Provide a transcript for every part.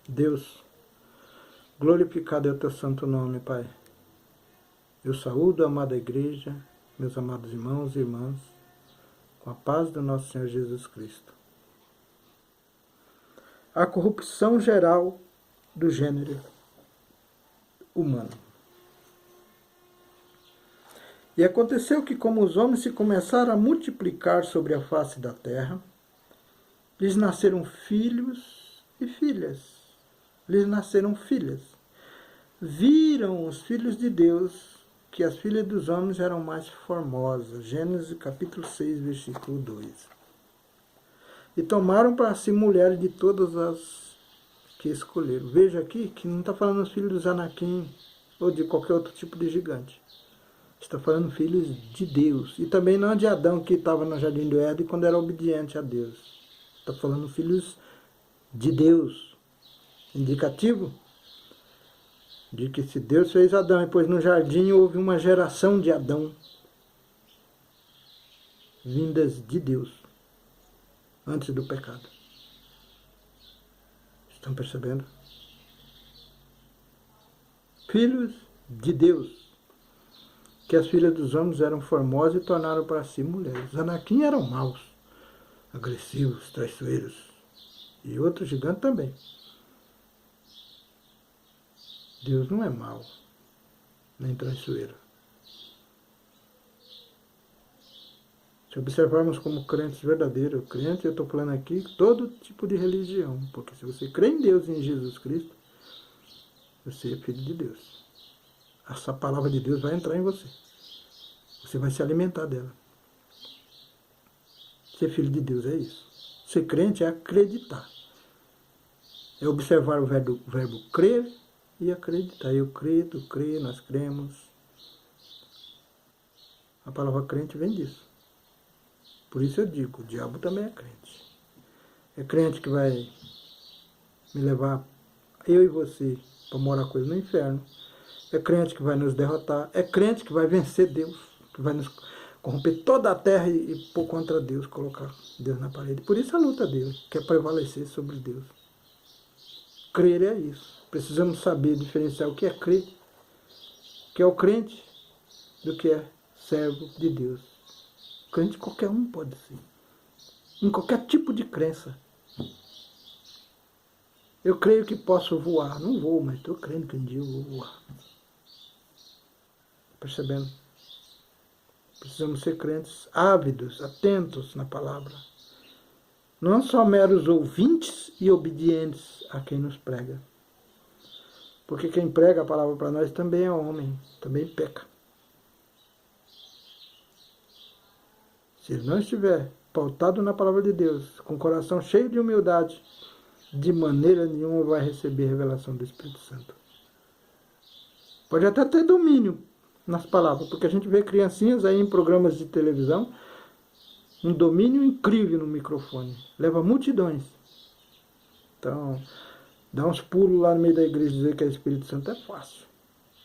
Deus, glorificado é o teu santo nome, Pai. Eu saúdo a amada igreja, meus amados irmãos e irmãs, com a paz do nosso Senhor Jesus Cristo. A corrupção geral do gênero humano. E aconteceu que, como os homens se começaram a multiplicar sobre a face da terra, lhes nasceram filhos e filhas. Lhes nasceram filhas. Viram os filhos de Deus que as filhas dos homens eram mais formosas. Gênesis capítulo 6, versículo 2. E tomaram para si mulheres de todas as que escolheram. Veja aqui que não está falando os filhos dos Anakim ou de qualquer outro tipo de gigante. Está falando filhos de Deus. E também não de Adão, que estava no jardim do Éden quando era obediente a Deus. Está falando filhos de Deus. Indicativo de que se Deus fez Adão e pôs no jardim, houve uma geração de Adão vindas de Deus antes do pecado. Estão percebendo? Filhos de Deus, que as filhas dos homens eram formosas e tornaram para si mulheres. Os Anakim eram maus, agressivos, traiçoeiros, e outros gigantes também. Deus não é mau, nem traiçoeiro. Se observarmos como crentes verdadeiros, crente, eu estou falando aqui todo tipo de religião, porque se você crê em Deus e em Jesus Cristo, você é filho de Deus. Essa palavra de Deus vai entrar em você. Você vai se alimentar dela. Ser filho de Deus é isso. Ser crente é acreditar. É observar o verbo crer e acreditar. Eu creio, tu crê, nós cremos. A palavra crente vem disso. Por isso eu digo, o diabo também é crente. É crente que vai me levar, eu e você, para morar com ele no inferno. É crente que vai nos derrotar. É crente que vai vencer Deus, que vai nos corromper toda a terra e pôr contra Deus, colocar Deus na parede. Por isso a luta dele, quer prevalecer sobre Deus. Crer é isso. Precisamos saber diferenciar o que é crer, o que é o crente, do que é servo de Deus. Crente qualquer um pode ser, em qualquer tipo de crença. Eu creio que posso voar. Não vou, mas estou crendo que um dia eu vou voar. Percebendo? Precisamos ser crentes ávidos, atentos na palavra. Não só meros ouvintes e obedientes a quem nos prega. Porque quem prega a palavra para nós também é homem, também peca. Se ele não estiver pautado na palavra de Deus, com o coração cheio de humildade, de maneira nenhuma vai receber a revelação do Espírito Santo. Pode até ter domínio nas palavras, porque a gente vê criancinhas aí em programas de televisão, um domínio incrível no microfone, leva multidões. Então, dar uns pulos lá no meio da igreja e dizer que é Espírito Santo é fácil.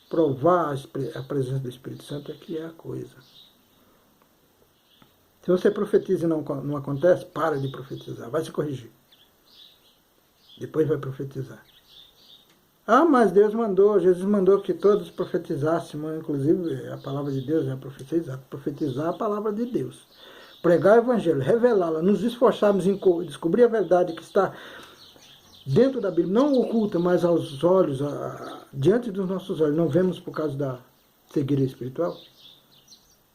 Provar a presença do Espírito Santo é que é a coisa. Se você profetiza e não acontece, para de profetizar, vai se corrigir. Depois vai profetizar. Ah, mas Deus mandou, Jesus mandou que todos profetizassem, inclusive a palavra de Deus é profetizar. Profetizar a palavra de Deus. Pregar o evangelho, revelá-la, nos esforçarmos em descobrir a verdade que está dentro da Bíblia, não oculta, mas aos olhos, diante dos nossos olhos, não vemos por causa da cegueira espiritual.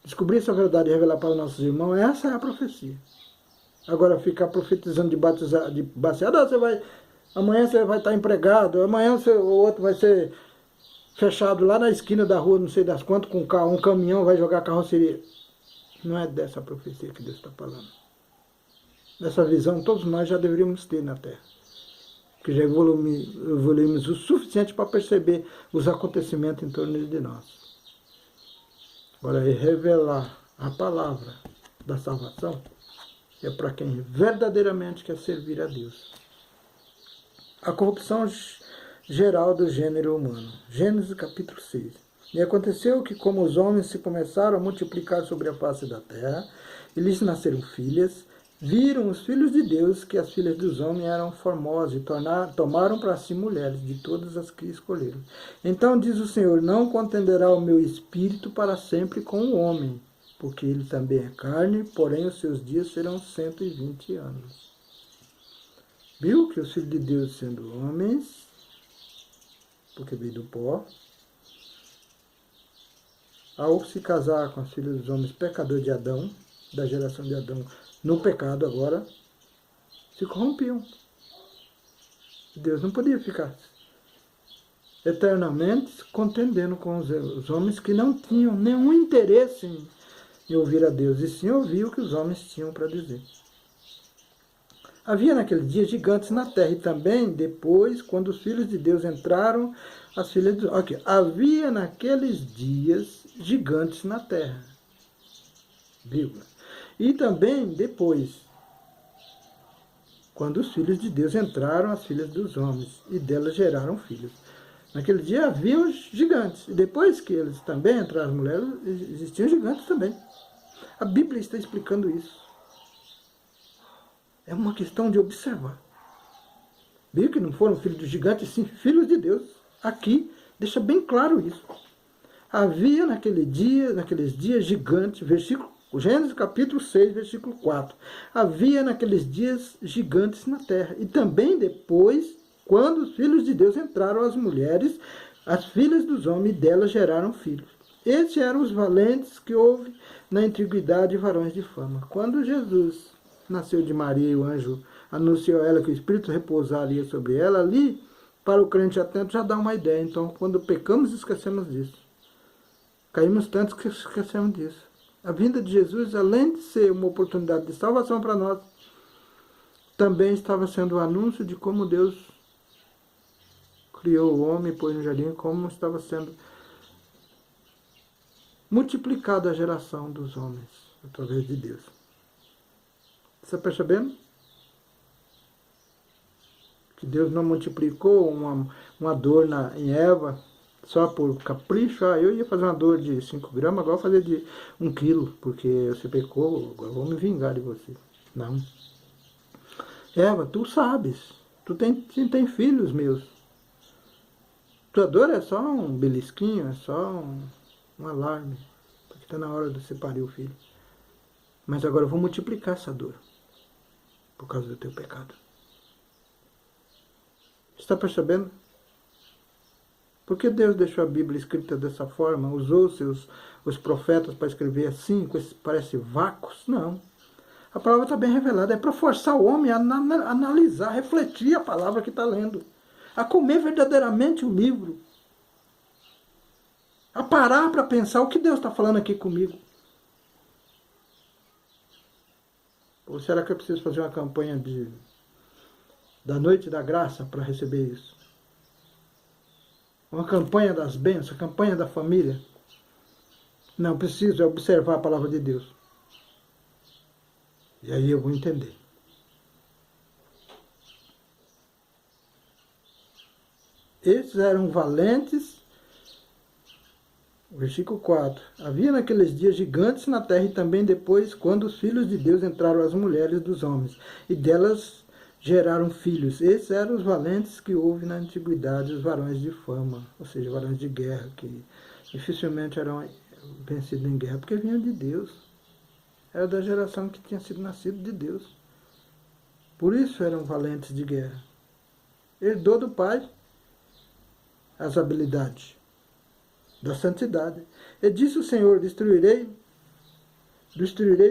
Descobrir essa verdade e revelar para os nossos irmãos, essa é a profecia. Agora, ficar profetizando de baseado, amanhã você vai estar empregado, amanhã o outro vai ser fechado lá na esquina da rua, não sei das quantas, com um caminhão vai jogar carroceria. Não é dessa profecia que Deus está falando. Essa visão todos nós já deveríamos ter na Terra. Que já evoluímos o suficiente para perceber os acontecimentos em torno de nós. Agora, revelar a palavra da salvação é para quem verdadeiramente quer servir a Deus. A corrupção geral do gênero humano. Gênesis capítulo 6. E aconteceu que, como os homens se começaram a multiplicar sobre a face da terra, e lhes nasceram filhas, viram os filhos de Deus que as filhas dos homens eram formosas e tomaram para si mulheres de todas as que escolheram. Então diz o Senhor, não contenderá o meu espírito para sempre com o homem, porque ele também é carne, porém os seus dias serão 120 anos. Viu que os filhos de Deus, sendo homens, porque veio do pó, ao se casar com as filhas dos homens pecadores de Adão, da geração de Adão, no pecado agora, se corrompiam. Deus não podia ficar eternamente contendendo com os homens que não tinham nenhum interesse em ouvir a Deus, e sim ouvir o que os homens tinham para dizer. Havia naquele dia gigantes na terra, e também depois, quando os filhos de Deus entraram, as filhas de... Okay. Havia naqueles dias gigantes na terra. Vírgula. E também depois, quando os filhos de Deus entraram, as filhas dos homens, e delas geraram filhos. Naquele dia havia os gigantes, e depois que eles também entraram as mulheres, existiam gigantes também. A Bíblia está explicando isso. É uma questão de observar. Viu que não foram filhos de gigantes, sim filhos de Deus. Aqui deixa bem claro isso. Havia naqueles dias gigantes, Gênesis capítulo 6, versículo 4. Havia naqueles dias gigantes na terra. E também depois, quando os filhos de Deus entraram, as mulheres, as filhas dos homens, e delas geraram filhos. Esses eram os valentes que houve na antiguidade, varões de fama. Quando Jesus nasceu de Maria e o anjo anunciou a ela que o Espírito repousaria sobre ela, ali, para o crente atento, já dá uma ideia. Então, quando pecamos, esquecemos disso. Caímos tanto que esquecemos disso. A vinda de Jesus, além de ser uma oportunidade de salvação para nós, também estava sendo o anúncio de como Deus criou o homem e pôs no jardim, como estava sendo multiplicada a geração dos homens através de Deus. Você está percebendo? Que Deus não multiplicou uma dor em Eva só por capricho. Eu ia fazer uma dor de 5 gramas, agora vou fazer de 1 quilo, porque você pecou, agora vou me vingar de você. Não. Eva, tu sabes, tu tem filhos meus. Tua dor é só um belisquinho, é só um alarme, porque está na hora de você parir o filho. Mas agora eu vou multiplicar essa dor, por causa do teu pecado. Está percebendo? Por que Deus deixou a Bíblia escrita dessa forma? Usou os profetas para escrever assim, com esses, parece vácuos? Não. A palavra está bem revelada. É para forçar o homem a analisar, refletir a palavra que está lendo. A comer verdadeiramente o livro. A parar para pensar o que Deus está falando aqui comigo. Ou será que eu preciso fazer uma campanha da noite da graça para receber isso? Uma campanha das bênçãos, uma campanha da família? Não, preciso observar a palavra de Deus. E aí eu vou entender. Esses eram valentes. Versículo 4. Havia naqueles dias gigantes na terra, e também depois, quando os filhos de Deus entraram as mulheres dos homens, e delas geraram filhos. Esses eram os valentes que houve na antiguidade, os varões de fama, ou seja, varões de guerra, que dificilmente eram vencidos em guerra, porque vinham de Deus. Era da geração que tinha sido nascido de Deus. Por isso eram valentes de guerra. Herdou do Pai as habilidades da santidade. E disse o Senhor, destruirei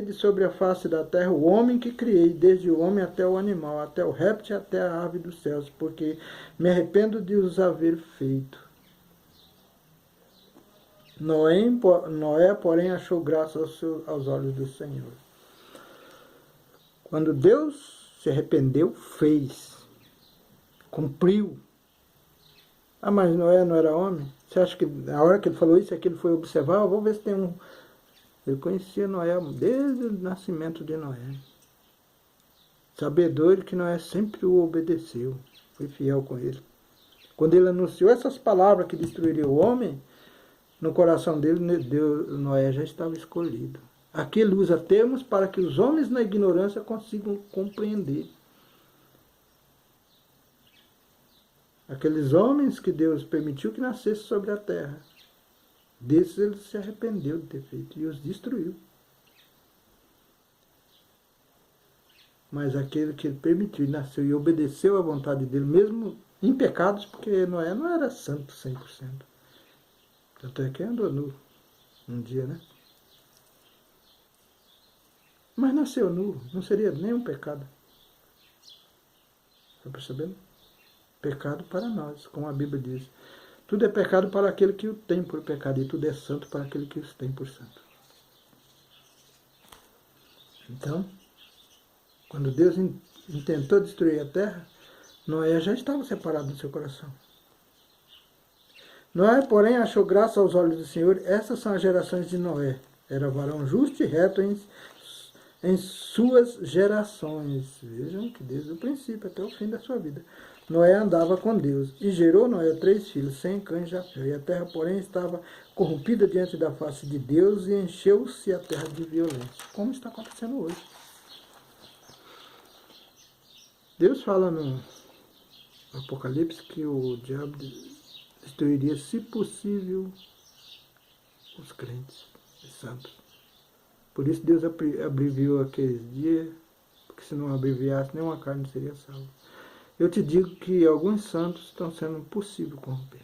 de sobre a face da terra o homem que criei, desde o homem até o animal, até o réptil, até a ave dos céus, porque me arrependo de os haver feito. Noé, porém, achou graça aos olhos do Senhor. Quando Deus se arrependeu, fez, cumpriu. Ah, mas Noé não era homem? Você acha que na hora que ele falou isso, aqui ele foi observar? Vou ver se tem um... Ele conhecia Noé desde o nascimento de Noé. Sabedor que Noé sempre o obedeceu, foi fiel com ele. Quando ele anunciou essas palavras que destruiriam o homem, no coração dele, Noé já estava escolhido. Aqui ele usa termos para que os homens na ignorância consigam compreender. Aqueles homens que Deus permitiu que nascessem sobre a terra, desses ele se arrependeu de ter feito e os destruiu. Mas aquele que ele permitiu e nasceu e obedeceu à vontade dele, mesmo em pecados, porque Noé não era santo 100%. Tanto é que andou nu um dia, né? Mas nasceu nu, não seria nenhum pecado. Está percebendo? Pecado para nós, como a Bíblia diz. Tudo é pecado para aquele que o tem por pecado, e tudo é santo para aquele que os tem por santo. Então, quando Deus intentou destruir a terra, Noé já estava separado do seu coração. Noé, porém, achou graça aos olhos do Senhor. Essas são as gerações de Noé. Era varão justo e reto em suas gerações. Vejam que desde o princípio até o fim da sua vida, Noé andava com Deus. E gerou Noé 3 filhos, Sem, Cã e Jafé. E a terra, porém, estava corrompida diante da face de Deus, e encheu-se a terra de violência. Como está acontecendo hoje. Deus fala no Apocalipse que o diabo destruiria, se possível, os crentes e santos. Por isso Deus abreviou aqueles dias, porque se não abreviasse, nenhuma carne seria salva. Eu te digo que alguns santos estão sendo possível corromper.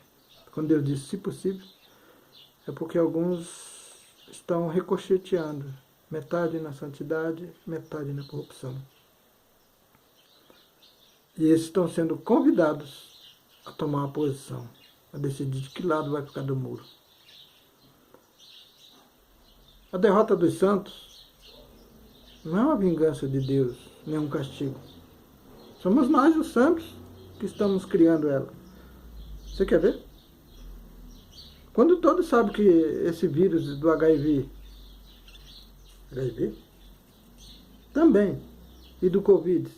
Quando Deus diz se possível, é porque alguns estão ricocheteando, metade na santidade, metade na corrupção. E esses estão sendo convidados a tomar uma posição, a decidir de que lado vai ficar do muro. A derrota dos santos não é uma vingança de Deus, nem um castigo. Somos nós, os santos, que estamos criando ela. Você quer ver? Quando todos sabem que esse vírus do HIV também, e do Covid,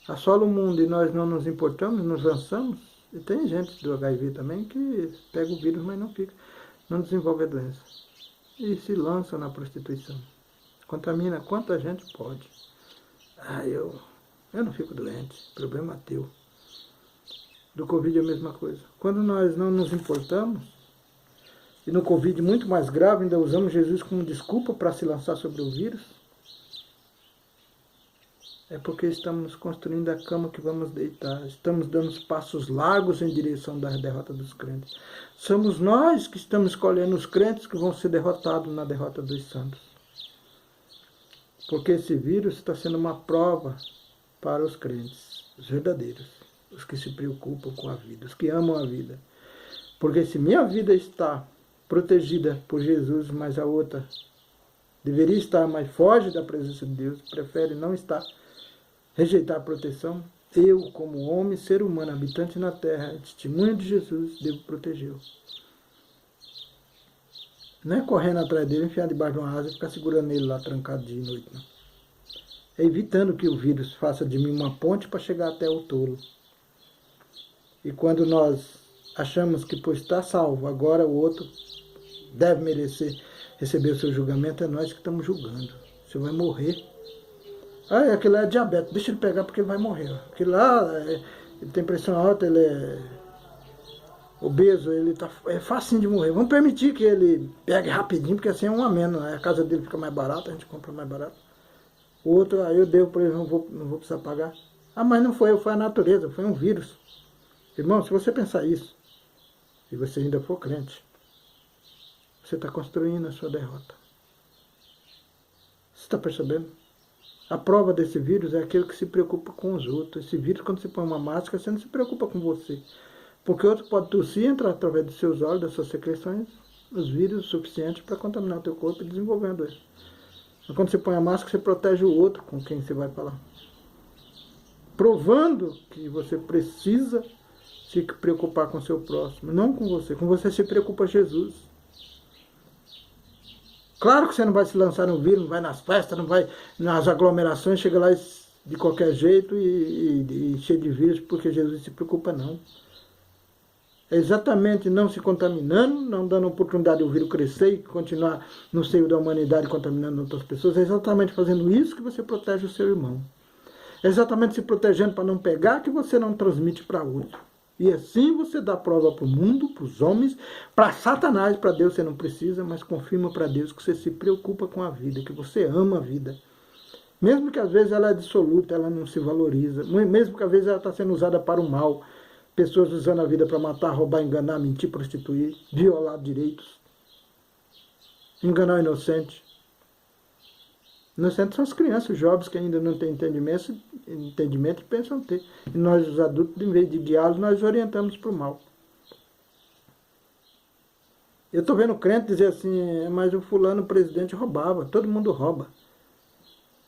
assola o mundo e nós não nos importamos, nos lançamos, e tem gente do HIV também que pega o vírus, mas não fica, não desenvolve a doença. E se lança na prostituição. Contamina quanta gente pode. Eu não fico doente, problema teu. Do Covid é a mesma coisa. Quando nós não nos importamos, e no Covid muito mais grave, ainda usamos Jesus como desculpa para se lançar sobre o vírus, é porque estamos nos construindo a cama que vamos deitar. Estamos dando passos largos em direção da derrota dos crentes. Somos nós que estamos escolhendo os crentes que vão ser derrotados na derrota dos santos. Porque esse vírus está sendo uma prova para os crentes, os verdadeiros, os que se preocupam com a vida, os que amam a vida. Porque se minha vida está protegida por Jesus, mas a outra deveria estar, mas foge da presença de Deus, prefere não estar, rejeitar a proteção, eu, como homem, ser humano, habitante na terra, testemunha de Jesus, devo protegê-lo. Não é correndo atrás dele, enfiar debaixo de uma asa e ficar segurando ele lá trancado dia e noite, não. É evitando que o vírus faça de mim uma ponte para chegar até o tolo. E quando nós achamos que por estar salvo, agora o outro deve merecer receber o seu julgamento, é nós que estamos julgando. Você vai morrer. Aquele lá é diabetes, deixa ele pegar porque ele vai morrer. Aquele lá, ele tem pressão alta, ele é obeso, é facinho de morrer. Vamos permitir que ele pegue rapidinho, porque assim é um a menos, né? A casa dele fica mais barata, a gente compra mais barato. O outro, eu devo por ele, não vou precisar pagar. Mas não foi eu, foi a natureza, foi um vírus. Irmão, se você pensar isso, e você ainda for crente, você está construindo a sua derrota. Você está percebendo? A prova desse vírus é aquele que se preocupa com os outros. Esse vírus, quando você põe uma máscara, você não se preocupa com você. Porque o outro pode tossir, entrar através dos seus olhos, das suas secreções, os vírus suficientes para contaminar o teu corpo e desenvolvendo ele. Mas quando você põe a máscara, você protege o outro com quem você vai falar. Provando que você precisa se preocupar com o seu próximo, não com você. Com você se preocupa Jesus. Claro que você não vai se lançar no vírus, não vai nas festas, não vai nas aglomerações, chega lá de qualquer jeito e cheio de vírus, porque Jesus se preocupa não. É exatamente não se contaminando, não dando oportunidade de o vírus crescer e continuar no seio da humanidade contaminando outras pessoas. É exatamente fazendo isso que você protege o seu irmão. É exatamente se protegendo para não pegar que você não transmite para outro. E assim você dá prova para o mundo, para os homens, para Satanás, para Deus você não precisa, mas confirma para Deus que você se preocupa com a vida, que você ama a vida. Mesmo que às vezes ela é dissoluta, ela não se valoriza, mesmo que às vezes ela está sendo usada para o mal, pessoas usando a vida para matar, roubar, enganar, mentir, prostituir, violar direitos, enganar o inocente. Inocentes são as crianças, os jovens que ainda não têm entendimento e pensam ter. E nós, os adultos, em vez de guiá-los, nós orientamos para o mal. Eu estou vendo crente dizer assim, mas o fulano, o presidente, roubava, todo mundo rouba.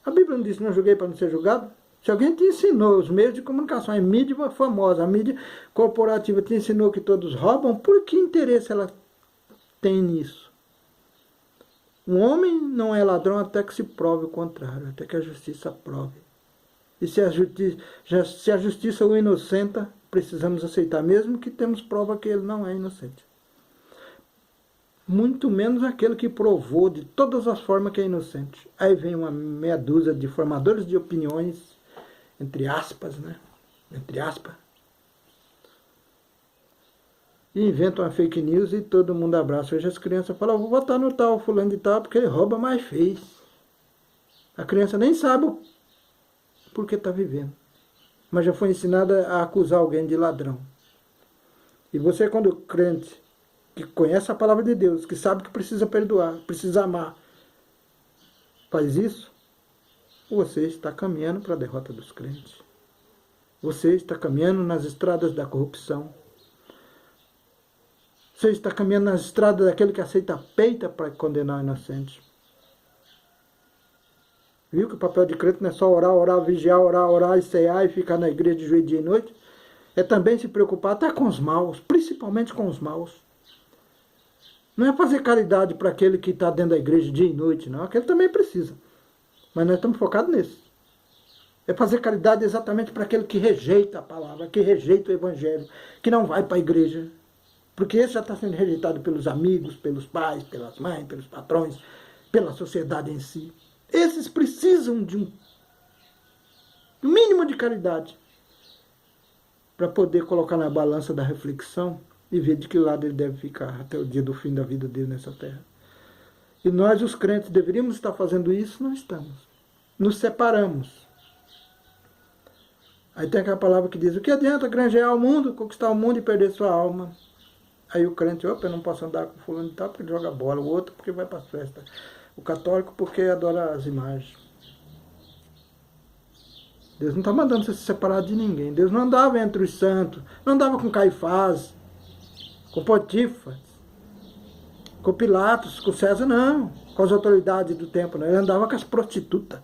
A Bíblia não disse, não julguei para não ser julgado? Se alguém te ensinou, os meios de comunicação, a mídia famosa, a mídia corporativa te ensinou que todos roubam, por que interesse ela tem nisso? Um homem não é ladrão até que se prove o contrário, até que a justiça prove. E se a justiça o inocenta, precisamos aceitar, mesmo que temos prova que ele não é inocente. Muito menos aquele que provou de todas as formas que é inocente. Aí vem uma meia dúzia de formadores de opiniões, entre aspas, né? Entre aspas. E inventam uma fake news e todo mundo abraça. Hoje as crianças falam, vou votar no tal fulano de tal porque ele rouba, mas fez. A criança nem sabe o porquê está vivendo. Mas já foi ensinada a acusar alguém de ladrão. E você, quando crente, que conhece a palavra de Deus, que sabe que precisa perdoar, precisa amar, faz isso, você está caminhando para a derrota dos crentes. Você está caminhando nas estradas da corrupção. Você está caminhando nas estradas daquele que aceita a peita para condenar o inocente. Viu que o papel de crente não é só orar, orar, vigiar, orar e cear e ficar na igreja de dia e noite? É também se preocupar até com os maus, principalmente com os maus. Não é fazer caridade para aquele que está dentro da igreja dia e noite, não. Aquele também precisa. Mas nós estamos focados nisso. É fazer caridade exatamente para aquele que rejeita a palavra, que rejeita o evangelho, que não vai para a igreja. Porque esse já está sendo rejeitado pelos amigos, pelos pais, pelas mães, pelos patrões, pela sociedade em si. Esses precisam de um mínimo de caridade para poder colocar na balança da reflexão e ver de que lado ele deve ficar até o dia do fim da vida dele nessa terra. E nós, os crentes, deveríamos estar fazendo isso? Não estamos. Nos separamos. Aí tem aquela palavra que diz, o que adianta granjear o mundo, conquistar o mundo e perder sua alma? Aí o crente, opa, eu não posso andar com fulano e tal porque joga bola, o outro porque vai para as festas, o católico porque adora as imagens. Deus não está mandando você se separar de ninguém. Deus não andava entre os santos, não andava com Caifás, com Potifas, com Pilatos, com César, não, com as autoridades do tempo, não. Ele andava com as prostitutas,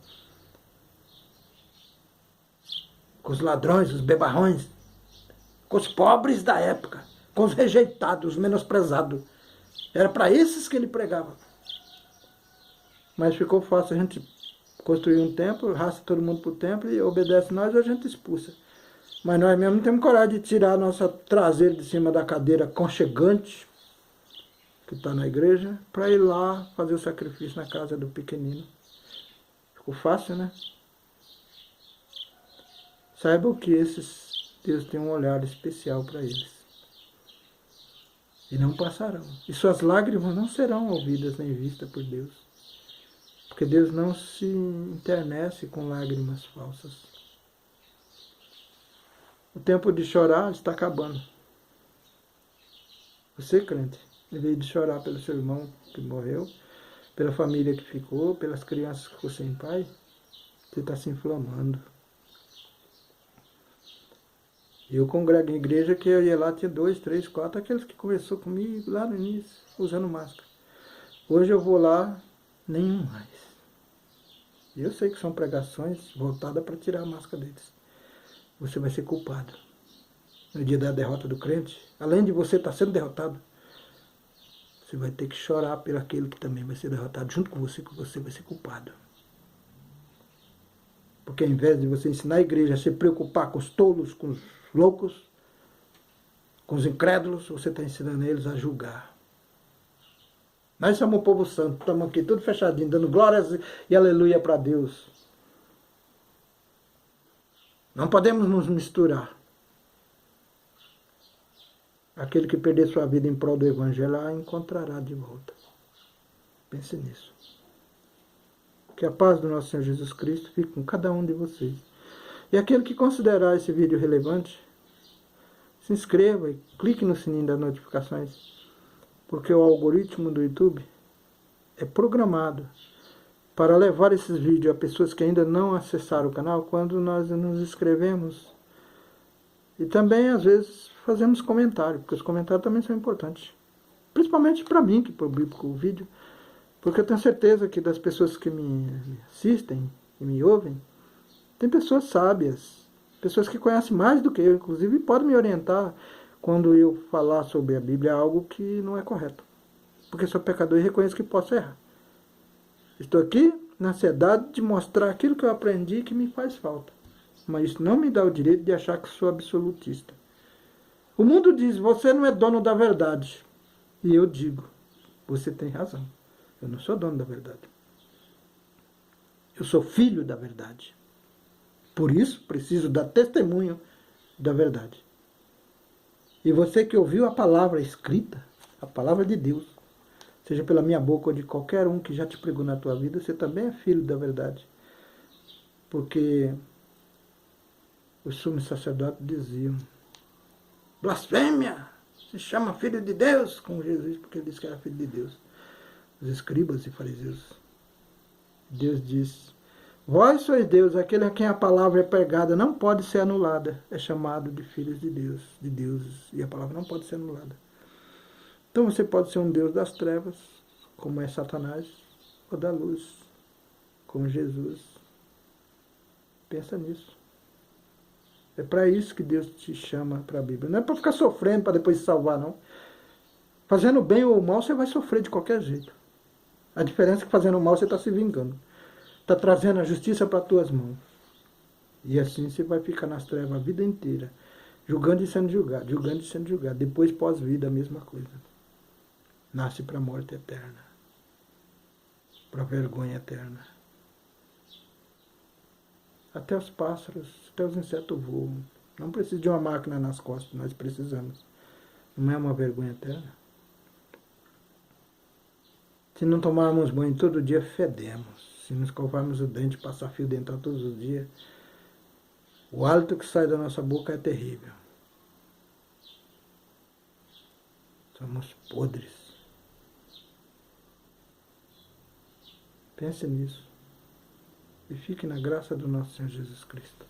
com os ladrões, os bebarrões, com os pobres da época, com os rejeitados, os menosprezados. Era para esses que ele pregava. Mas ficou fácil a gente construir um templo, raça todo mundo para o templo e obedece nós, a gente expulsa. Mas nós mesmo não temos coragem de tirar a nossa traseira de cima da cadeira aconchegante, que está na igreja, para ir lá fazer o sacrifício na casa do pequenino. Ficou fácil, né? Saibam que esses, Deus tem um olhar especial para eles. E não passarão. E suas lágrimas não serão ouvidas nem vistas por Deus. Porque Deus não se internece com lágrimas falsas. O tempo de chorar está acabando. Você, crente, em vez de chorar pelo seu irmão que morreu, pela família que ficou, pelas crianças que ficou sem pai, você está se inflamando. Eu congrego em igreja que eu ia lá, tinha 2, 3, 4, aqueles que conversou comigo lá no início, usando máscara. Hoje eu vou lá, nenhum mais. E eu sei que são pregações voltadas para tirar a máscara deles. Você vai ser culpado. No dia da derrota do crente, além de você estar sendo derrotado, você vai ter que chorar por aquele que também vai ser derrotado junto com você, que você vai ser culpado. Porque ao invés de você ensinar a igreja a se preocupar com os tolos, com os loucos, com os incrédulos, você está ensinando eles a julgar. Nós somos o povo santo, estamos aqui tudo fechadinho, dando glórias e aleluia para Deus. Não podemos nos misturar. Aquele que perder sua vida em prol do Evangelho a encontrará de volta. Pense nisso. Que a paz do nosso Senhor Jesus Cristo fique com cada um de vocês. E aquele que considerar esse vídeo relevante, se inscreva e clique no sininho das notificações, porque o algoritmo do YouTube é programado para levar esses vídeos a pessoas que ainda não acessaram o canal quando nós nos inscrevemos. E também, às vezes, fazemos comentários, porque os comentários também são importantes. Principalmente para mim, que publico o vídeo, porque eu tenho certeza que das pessoas que me assistem e me ouvem, tem pessoas sábias, pessoas que conhecem mais do que eu, inclusive, podem me orientar quando eu falar sobre a Bíblia algo que não é correto. Porque sou pecador e reconheço que posso errar. Estou aqui na ansiedade de mostrar aquilo que eu aprendi e que me faz falta. Mas isso não me dá o direito de achar que sou absolutista. O mundo diz, você não é dono da verdade. E eu digo, você tem razão. Eu não sou dono da verdade. Eu sou filho da verdade. Por isso, preciso dar testemunho da verdade. E você que ouviu a palavra escrita, a palavra de Deus, seja pela minha boca ou de qualquer um que já te pregou na tua vida, você também é filho da verdade. Porque os sumos sacerdotes diziam, blasfêmia, se chama filho de Deus, como Jesus, porque ele disse que era filho de Deus. Os escribas e fariseus. Deus diz, vós sois Deus, aquele a quem a palavra é pregada não pode ser anulada. É chamado de filhos de Deus, de deuses, e a palavra não pode ser anulada. Então você pode ser um Deus das trevas, como é Satanás, ou da luz, como Jesus. Pensa nisso. É para isso que Deus te chama para a Bíblia. Não é para ficar sofrendo para depois se salvar, não. Fazendo bem ou mal, você vai sofrer de qualquer jeito. A diferença é que fazendo mal, você está se vingando. Está trazendo a justiça para as tuas mãos. E assim você vai ficar nas trevas a vida inteira. Julgando e sendo julgado. Julgando e sendo julgado. Depois, pós-vida, a mesma coisa. Nasce para a morte eterna. Para a vergonha eterna. Até os pássaros, até os insetos voam. Não precisa de uma máquina nas costas, nós precisamos. Não é uma vergonha eterna? Se não tomarmos banho todo dia, fedemos. Se nos escovarmos o dente, passar fio dental todos os dias, o hálito que sai da nossa boca é terrível. Somos podres. Pense nisso. E fique na graça do nosso Senhor Jesus Cristo.